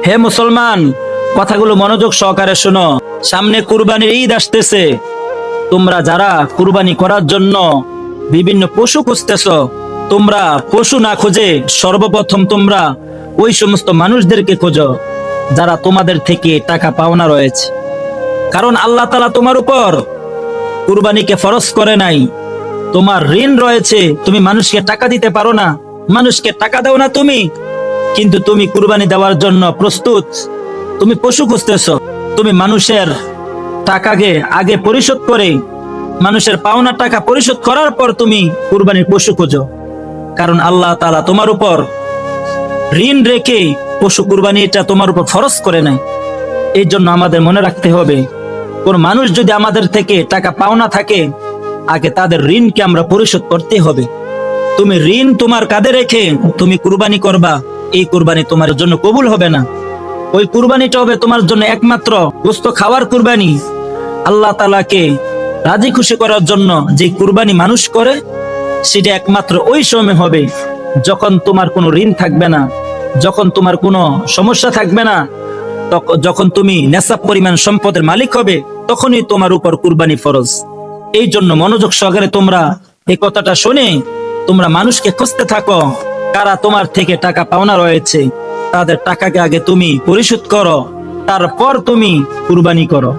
হে মুসলমান, কথাগুলো মনোযোগ সহকারে শোনো। সামনে কুরবানির ঈদ আসতেছে। তোমরা যারা কুরবানি করার জন্য বিভিন্ন পশু খুঁজতেছ, তোমরা পশু না খুঁজে সর্বপ্রথম তোমরা ওই সমস্ত মানুষদেরকে খোঁজো যারা তোমাদের থেকে টাকা পাওনা রয়েছে। কারণ আল্লাহ তাআলা তোমার উপর কুরবানিকে ফরজ করে নাই। তোমার ঋণ রয়েছে, তুমি মানুষকে টাকা দিতে পারো না, মানুষকে টাকা দাও না তুমি, কিন্তু তুমি কুরবানি দেওয়ার জন্য প্রস্তুত। তুমি পশু খুঁজতেছ, তুমি মানুষের টাকাকে আগে পরিশোধ করে, মানুষের পাওনা টাকা পরিশোধ করার পর তুমি কুরবানির পশু খোঁজো। কারণ আল্লাহ তাআলা তোমার উপর ঋণ রেখে পশু কুরবানি এটা তোমার উপর ফরজ করে নাই। এই জন্য আমাদের মনে রাখতে হবে, কোন মানুষ যদি আমাদের থেকে টাকা পাওনা থাকে, আগে তাদের ঋণকে আমরা পরিশোধ করতে হবে। তুমি ঋণ তোমার কাঁধে রেখে তুমি কুরবানি করবা, এই কুরবানি তোমার জন্য কবুল হবে না। ওই কুরবানিটা হবে তোমার জন্য একমাত্র গোশত খাওয়ার কুরবানি। আল্লাহ তাআলাকে রাজি খুশি করার জন্য যে কুরবানি মানুষ করে, সেটা একমাত্র ওই সময় হবে যখন তোমার কোনো ঋণ থাকবে না, যখন তোমার কোনো সমস্যা থাকবে না, যখন তুমি নেশাব পরিমাণ সম্পদের মালিক হবে, তখনই তোমার উপর কুরবানি ফরজ। এই জন্য মনোযোগ সহকারে তোমরা এই কথাটা শুনে তোমরা মানুষকে খুঁজতে থাকো, কারা তোমার থেকে টাকা পাওনা রয়েছে, তাদের টাকাকে আগে তুমি পরিশোধ করো, তারপর তুমি কুরবানি করো।